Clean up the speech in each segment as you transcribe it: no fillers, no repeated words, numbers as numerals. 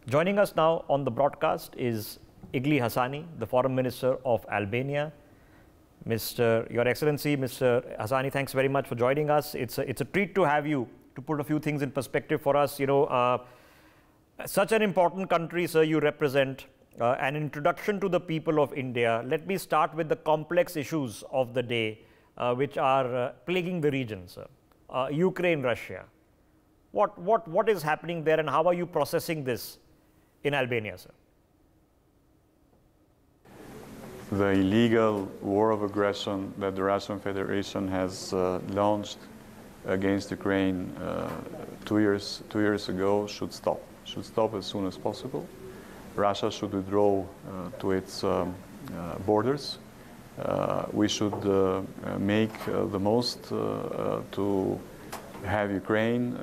Joining us now on the broadcast is Igli Hasani, the Foreign Minister of Albania. Your Excellency, Mr. Hasani, thanks very much for joining us. It's a treat to have you to put a few things in perspective for us. Such an important country, sir, you represent. An introduction to the people of India. Let me start with the complex issues of the day, which are plaguing the region, sir. Ukraine, Russia. What is happening there, and how are you processing this in Albania, sir? The illegal war of aggression that the Russian Federation has launched against Ukraine 2 years ago should stop. Should stop as soon as possible. Russia should withdraw to its borders. We should make the most to have Ukraine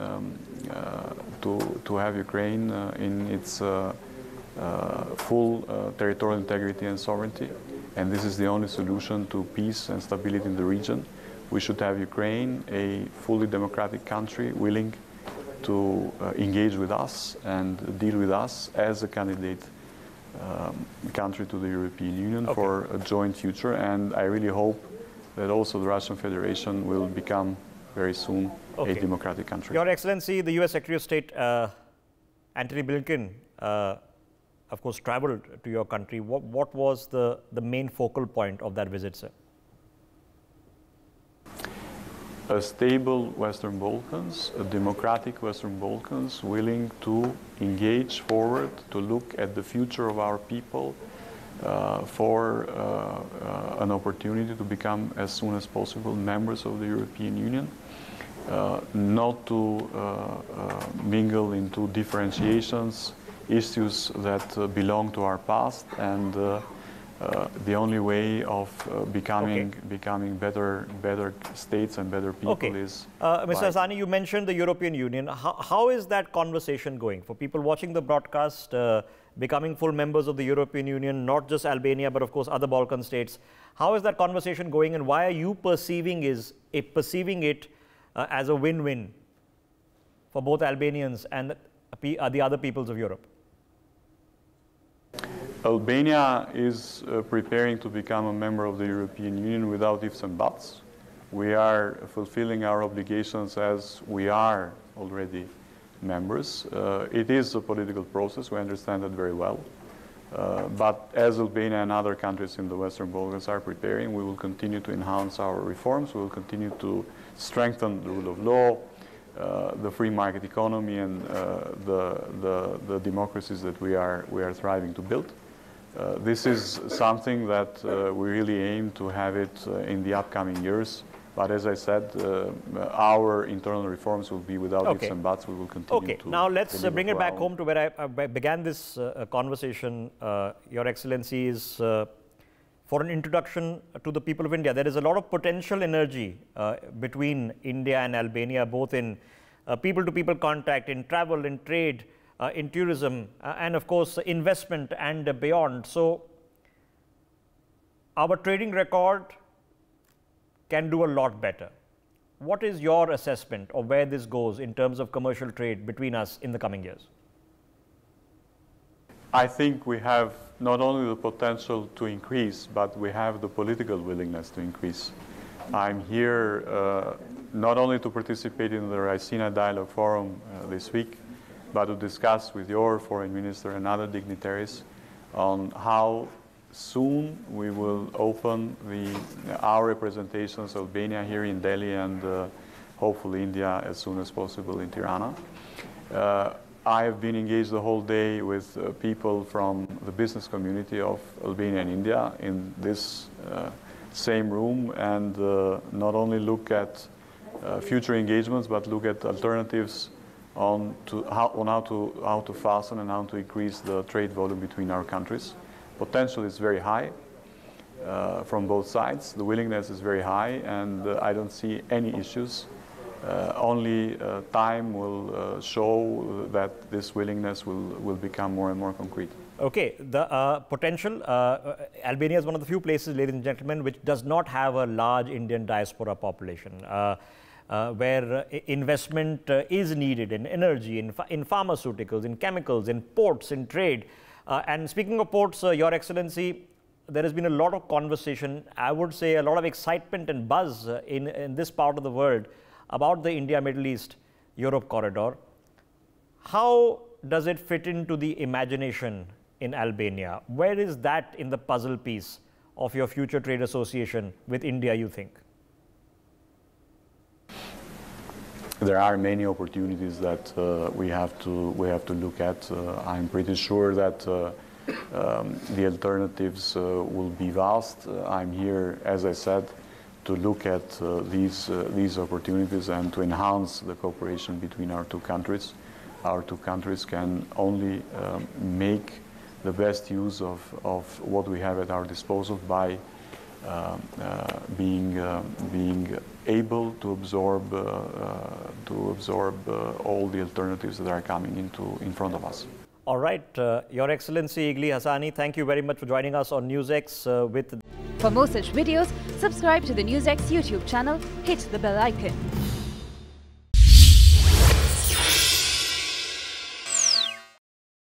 in its full territorial integrity and sovereignty. And this is the only solution to peace and stability in the region. We should have Ukraine, a fully democratic country, willing to engage with us and deal with us as a candidate country to the European Union for a joint future. And I really hope that also the Russian Federation will become very soon a democratic country. Your Excellency, the US Secretary of State, Antony Blinken, of course, traveled to your country. What was the main focal point of that visit, sir? A stable Western Balkans, a democratic Western Balkans, willing to engage forward, to look at the future of our people for an opportunity to become as soon as possible members of the European Union, not to mingle into differentiations, issues that belong to our past, and the only way of becoming better states and better people is... Mr. Hasani, you mentioned the European Union. How is that conversation going? For people watching the broadcast, becoming full members of the European Union, not just Albania, but of course other Balkan states. How is that conversation going, and why are you perceiving it as a win-win for both Albanians and the other peoples of Europe? Albania is preparing to become a member of the European Union without ifs and buts. We are fulfilling our obligations as we are already members. It is a political process, we understand that very well. But as Albania and other countries in the Western Balkans are preparing, we will continue to enhance our reforms, we will continue to strengthen the rule of law, the free market economy, and the democracies that we are thriving to build. This is something that we really aim to have it in the upcoming years. But as I said, our internal reforms will be without ifs and buts. We will continue to... Now let's bring it back home to where I began this conversation. Your Excellency, is for an introduction to the people of India. There is a lot of potential energy between India and Albania, both in people-to-people contact, in travel, in trade, in tourism, and of course investment and beyond. So our trading record can do a lot better. What is your assessment of where this goes in terms of commercial trade between us in the coming years? I think we have not only the potential to increase, but we have the political willingness to increase. I'm here not only to participate in the Raisina Dialogue Forum this week, but to discuss with your foreign minister and other dignitaries on how soon we will open our representations of Albania here in Delhi and hopefully India as soon as possible in Tirana. I have been engaged the whole day with people from the business community of Albania and India in this same room, and not only look at future engagements, but look at alternatives on how to fasten and how to increase the trade volume between our countries. Potential is very high from both sides. The willingness is very high, and I don't see any issues. Only time will show that this willingness will become more and more concrete. Okay, the potential, Albania is one of the few places, ladies and gentlemen, which does not have a large Indian diaspora population. where investment is needed in energy, in pharmaceuticals, in chemicals, in ports, in trade. And speaking of ports, Your Excellency, there has been a lot of conversation, I would say a lot of excitement and buzz in this part of the world about the India, Middle East, Europe corridor. How does it fit into the imagination in Albania? Where is that in the puzzle piece of your future trade association with India, you think? There are many opportunities that we have to look at. I'm pretty sure that the alternatives will be vast. I'm here, as I said, to look at these opportunities and to enhance the cooperation between our two countries. Our two countries can only make the best use of what we have at our disposal by being able to absorb all the alternatives that are coming in front of us. All right, Your Excellency Igli Hasani, thank you very much for joining us on NewsX with. For more such videos, subscribe to the NewsX YouTube channel, hit the bell icon.